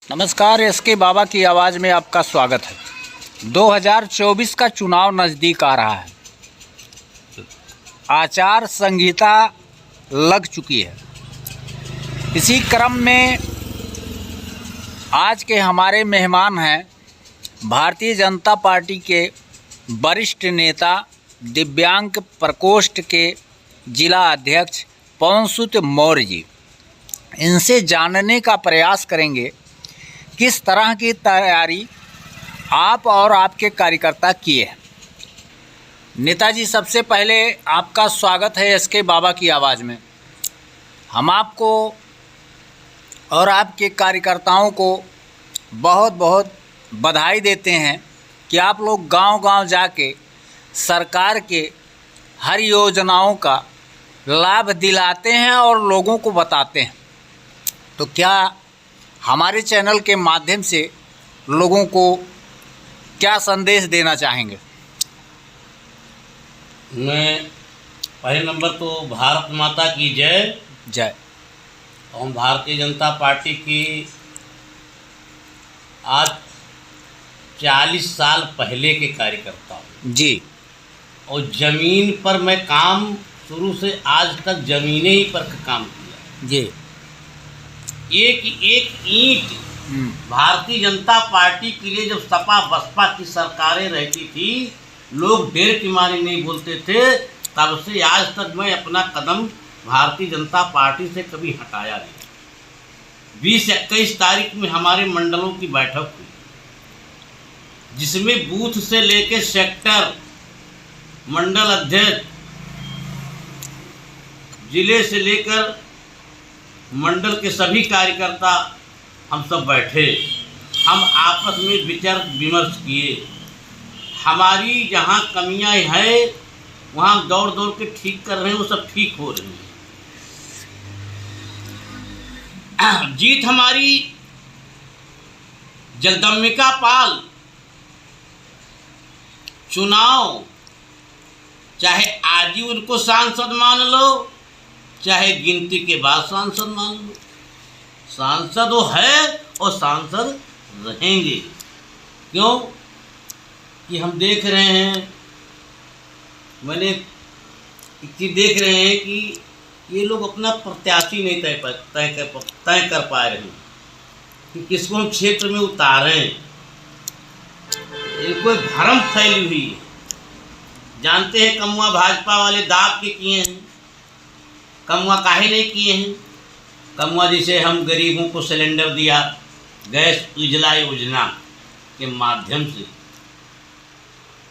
नमस्कार, एसके बाबा की आवाज़ में आपका स्वागत है। 2024 का चुनाव नज़दीक आ रहा है। आचार संहिता लग चुकी है। इसी क्रम में आज के हमारे मेहमान हैं भारतीय जनता पार्टी के वरिष्ठ नेता दिव्यांग प्रकोष्ठ के जिला अध्यक्ष पवनसुत मौर्य जी। इनसे जानने का प्रयास करेंगे किस तरह की तैयारी आप और आपके कार्यकर्ता किए हैं। नेताजी, सबसे पहले आपका स्वागत है एसके बाबा की आवाज़ में। हम आपको और आपके कार्यकर्ताओं को बहुत बहुत बधाई देते हैं कि आप लोग गांव-गांव जाके सरकार के हर योजनाओं का लाभ दिलाते हैं और लोगों को बताते हैं। तो क्या हमारे चैनल के माध्यम से लोगों को क्या संदेश देना चाहेंगे? मैं पहले नंबर तो भारत माता की जय जय। और भारतीय जनता पार्टी की आज 40 साल पहले के कार्यकर्ता हूँ जी। और ज़मीन पर मैं काम शुरू से आज तक ज़मीनें ही पर काम किया जी। एक एक ईंट भारतीय जनता पार्टी के लिए जब सपा बसपा की सरकारें रहती थी, लोग डर की मारे नहीं बोलते थे। तब से आज तक मैं अपना कदम भारतीय जनता पार्टी से कभी हटाया नहीं। 20-21 तारीख में हमारे मंडलों की बैठक हुई, जिसमें बूथ से लेकर सेक्टर, मंडल अध्यक्ष, जिले से लेकर मंडल के सभी कार्यकर्ता हम सब बैठे। हम आपस में विचार विमर्श किए। हमारी जहाँ कमियां हैं वहाँ दौड़ दौड़ के ठीक कर रहे हैं, वो सब ठीक हो रही हैं। जीत हमारी जगदम्बिका पाल चुनाव, चाहे आज ही उनको सांसद मान लो, चाहे गिनती के बाद सांसद मान लो, सांसद वो है और सांसद रहेंगे। क्यों कि हम देख रहे हैं, मैंने एक चीज़ देख रहे हैं कि ये लोग अपना प्रत्याशी नहीं तय कर पा रहे हैं कि किसको हम क्षेत्र में उतारें। इनको एक भ्रम फैली हुई है। जानते हैं कमुआ भाजपा वाले दाब के किए हैं, कमुआ काहे नहीं किए हैं। कमुआ जिसे हम गरीबों को सिलेंडर दिया गैस उजला योजना के माध्यम से,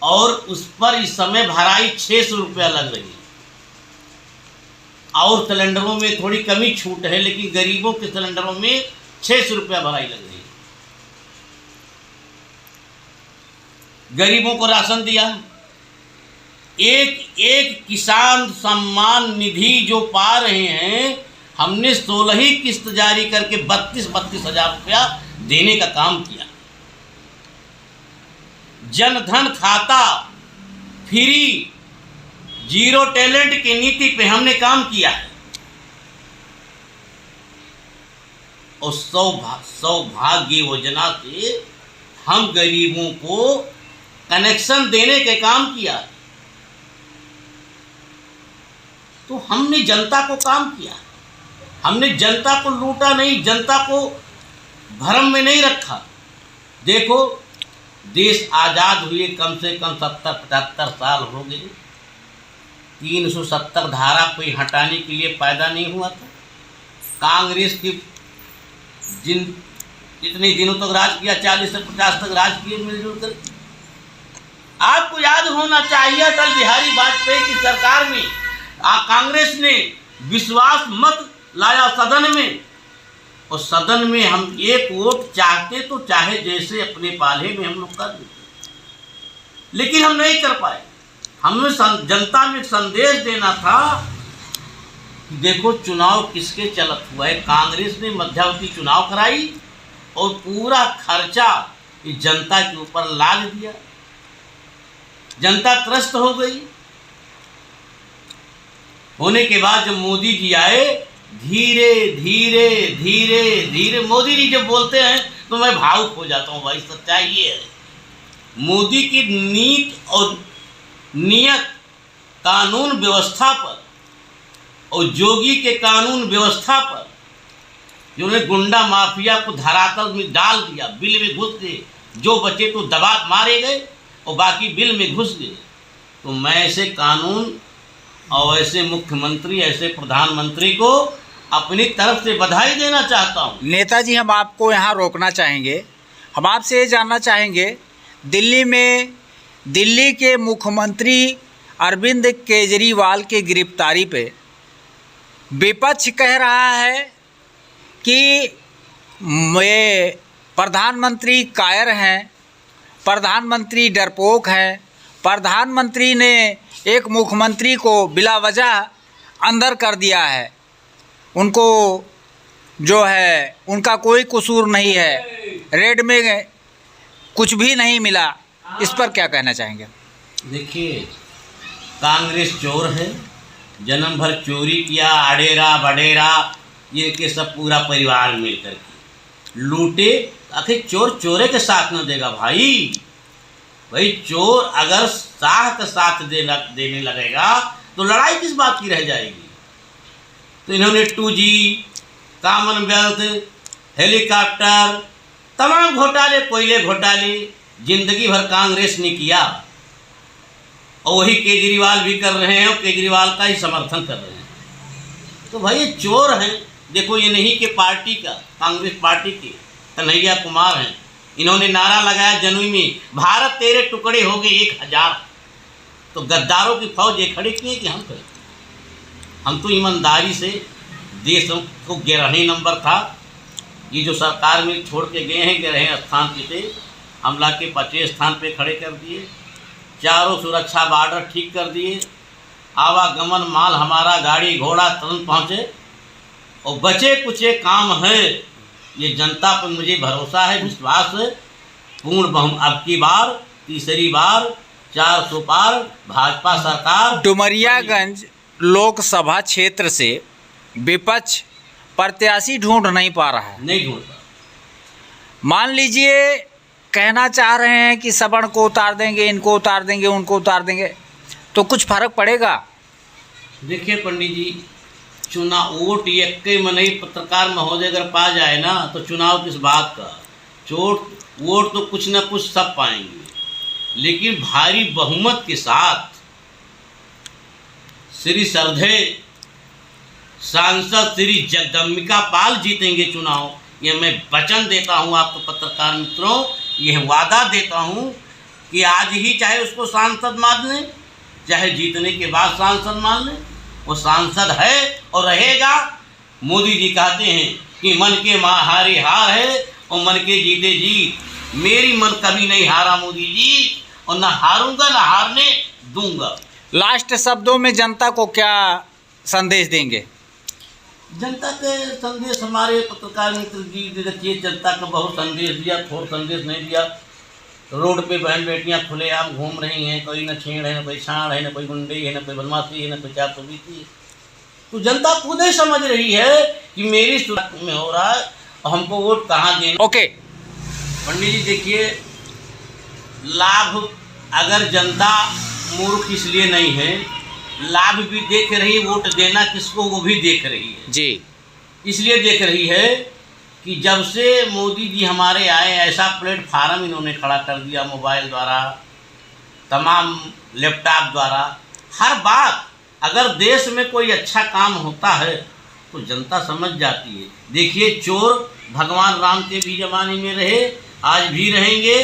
और उस पर इस समय भराई 600 रुपया लग रही है। और सिलेंडरों में थोड़ी कमी छूट है, लेकिन गरीबों के सिलेंडरों में 600 रुपया भराई लग रही है। गरीबों को राशन दिया। एक एक किसान सम्मान निधि जो पा रहे हैं, हमने 16 ही किस्त जारी करके 32 हज़ार रुपया देने का काम किया। जनधन खाता फ्री, जीरो टैलेंट की नीति पे हमने काम किया है। और सौभाग्य योजना से हम गरीबों को कनेक्शन देने के काम किया। तो हमने जनता को काम किया, हमने जनता को लूटा नहीं, जनता को भ्रम में नहीं रखा। देखो, देश आज़ाद हुए कम से कम 70-75 साल हो गए। 370 धारा कोई हटाने के लिए पैदा नहीं हुआ था। कांग्रेस की जितने दिनों तक राज किया, 40 से 50 तक राज किए मिलजुल कर। आपको याद होना चाहिए, अटल बिहारी वाजपेयी की सरकार में कांग्रेस ने विश्वास मत लाया सदन में, और सदन में हम एक वोट चाहते तो चाहे जैसे अपने पाले में हम लोग कर देते, लेकिन हम नहीं कर पाए। हमें जनता में संदेश देना था कि देखो चुनाव किसके चलत हुआ है। कांग्रेस ने मध्यावधि चुनाव कराई और पूरा खर्चा इस जनता के ऊपर लाद दिया। जनता त्रस्त हो गई। होने के बाद जब मोदी जी आए, धीरे धीरे धीरे धीरे मोदी जी जब बोलते हैं तो मैं भावुक हो जाता हूँ। भाई सच्चाई ये है, मोदी की नीति और नियत कानून व्यवस्था पर और योगी के कानून व्यवस्था पर, जिन्होंने गुंडा माफिया को धरातल में डाल दिया, बिल में घुस गए, जो बचे तो दबा मारे गए और बाकी बिल में घुस गए। तो मैं ऐसे कानून और ऐसे मुख्यमंत्री, ऐसे प्रधानमंत्री को अपनी तरफ से बधाई देना चाहता हूँ। नेताजी, हम आपको यहाँ रोकना चाहेंगे। हम आपसे ये जानना चाहेंगे, दिल्ली में दिल्ली के मुख्यमंत्री अरविंद केजरीवाल की गिरफ्तारी पे विपक्ष कह रहा है कि ये प्रधानमंत्री कायर हैं, प्रधानमंत्री डरपोक हैं, प्रधानमंत्री ने एक मुख्यमंत्री को बिला वजह अंदर कर दिया है, उनको जो है उनका कोई कसूर नहीं है, रेड में कुछ भी नहीं मिला। इस पर क्या कहना चाहेंगे? देखिए, कांग्रेस चोर है, जन्म भर चोरी किया, अडेरा बडेरा ये के सब पूरा परिवार मिलकर के लूटे। आखिर चोर चोरे के साथ न देगा भाई। भाई चोर अगर शाह का साथ देने लगेगा तो लड़ाई किस बात की रह जाएगी। तो इन्होंने 2G, कॉमनवेल्थ, हेलीकॉप्टर, तमाम घोटाले, कोयले घोटाले जिंदगी भर कांग्रेस ने किया और वही केजरीवाल भी कर रहे हैं और केजरीवाल का ही समर्थन कर रहे हैं। तो भाई ये चोर हैं। देखो, ये नहीं कि पार्टी का, कांग्रेस पार्टी के कन्हैया कुमार हैं, इन्होंने नारा लगाया जनवरी में, भारत तेरे टुकड़े हो गए 1000। तो गद्दारों की फौज ये खड़े किए कि हम करें। हम तो ईमानदारी से देश को 11वें नंबर था, ये जो सरकार में छोड़ के गए हैं 11वें स्थान पे थे, हमला के 5वें स्थान पे खड़े कर दिए, चारों सुरक्षा बॉर्डर ठीक कर दिए, आवागमन माल हमारा गाड़ी घोड़ा तुरंत पहुँचे और बचे कुचे काम है। ये जनता पर मुझे भरोसा है, विश्वास है, पूर्ण बहुमत अब की बार, तीसरी बार 400 पार भाजपा सरकार। डुमरियागंज लोकसभा क्षेत्र से विपक्ष प्रत्याशी ढूंढ नहीं पा रहा है, नहीं ढूंढ पा। मान लीजिए कहना चाह रहे हैं कि सवर्ण को उतार देंगे, इनको उतार देंगे, उनको उतार देंगे, तो कुछ फर्क पड़ेगा? देखिए पंडित जी, चुनाव वोट एक में नहीं, पत्रकार महोदय अगर पा जाए ना तो चुनाव किस बात का। वोट तो कुछ ना कुछ सब पाएंगे, लेकिन भारी बहुमत के साथ श्री श्रद्धेय सांसद श्री जगदम्बिका पाल जीतेंगे चुनाव। ये मैं वचन देता हूँ आपको पत्रकार मित्रों, यह वादा देता हूँ कि आज ही चाहे उसको सांसद मान लें, चाहे जीतने के बाद सांसद मान लें, वो सांसद है और रहेगा। मोदी जी कहते हैं कि मन के हारे हार है और मन के जीते जीत। मेरी मन कभी नहीं हारा मोदी जी, और ना हारूंगा ना हारने दूंगा। लास्ट शब्दों में जनता को क्या संदेश देंगे? जनता के संदेश हमारे पत्रकार मित्र जी देखिए, जनता का बहुत संदेश दिया, थोड़ा संदेश नहीं दिया। रोड पे बहन बेटियां खुलेआम घूम रही हैं, कोई न छेड़ है, न कोई छाड़ है, न कोई गुंडे है, न कोई बदमाशी है, न कोई 420 है। तो जनता खुद ही समझ रही है कि मेरी सुरक्षा में हो रहा है और हमको वोट कहाँ देना। ओके पंडित जी देखिए, लाभ अगर जनता मूर्ख इसलिए नहीं है, लाभ भी देख रही, वोट देना किसको वो भी देख रही है जी। इसलिए देख रही है कि जब से मोदी जी हमारे आए, ऐसा प्लेटफार्म इन्होंने खड़ा कर दिया, मोबाइल द्वारा, तमाम लैपटॉप द्वारा, हर बात। अगर देश में कोई अच्छा काम होता है तो जनता समझ जाती है। देखिए, चोर भगवान राम के भी ज़माने में रहे, आज भी रहेंगे,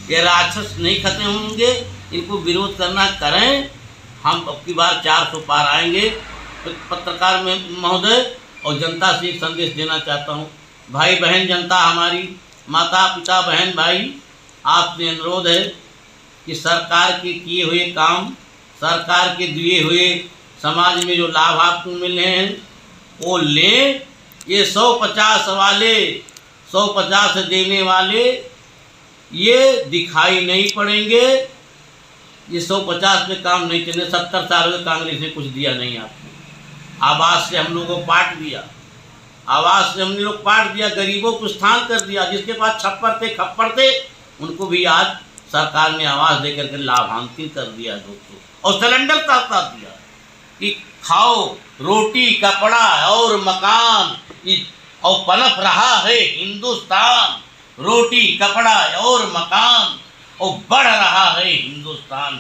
ये राक्षस नहीं खत्म होंगे। इनको विरोध करना करें, हम अब की बार 400 पार आएंगे। पत्रकार महोदय और जनता से एक संदेश देना चाहता हूँ, भाई बहन जनता, हमारी माता पिता बहन भाई, आपसे अनुरोध है कि सरकार के किए हुए काम, सरकार के दिए हुए समाज में जो लाभ आपको मिल रहे हैं वो लें। ये 150 वाले, 150 देने वाले ये दिखाई नहीं पड़ेंगे। ये 150 में काम नहीं चले। 70 साल में कांग्रेस ने कुछ दिया नहीं आपको। आवाज से हम लोगों को पाट दिया, आवास से हमने लोग पाट दिया, गरीबों को स्थान कर दिया, जिसके पास छप्पर थे खप्पर थे उनको भी आज सरकार ने आवास देकर के लाभान्वित कर दिया दोस्तों। और सिलेंडर तक दिया कि खाओ, रोटी कपड़ा और मकान, और पनप रहा है हिंदुस्तान, रोटी कपड़ा और मकान, और बढ़ रहा है हिंदुस्तान।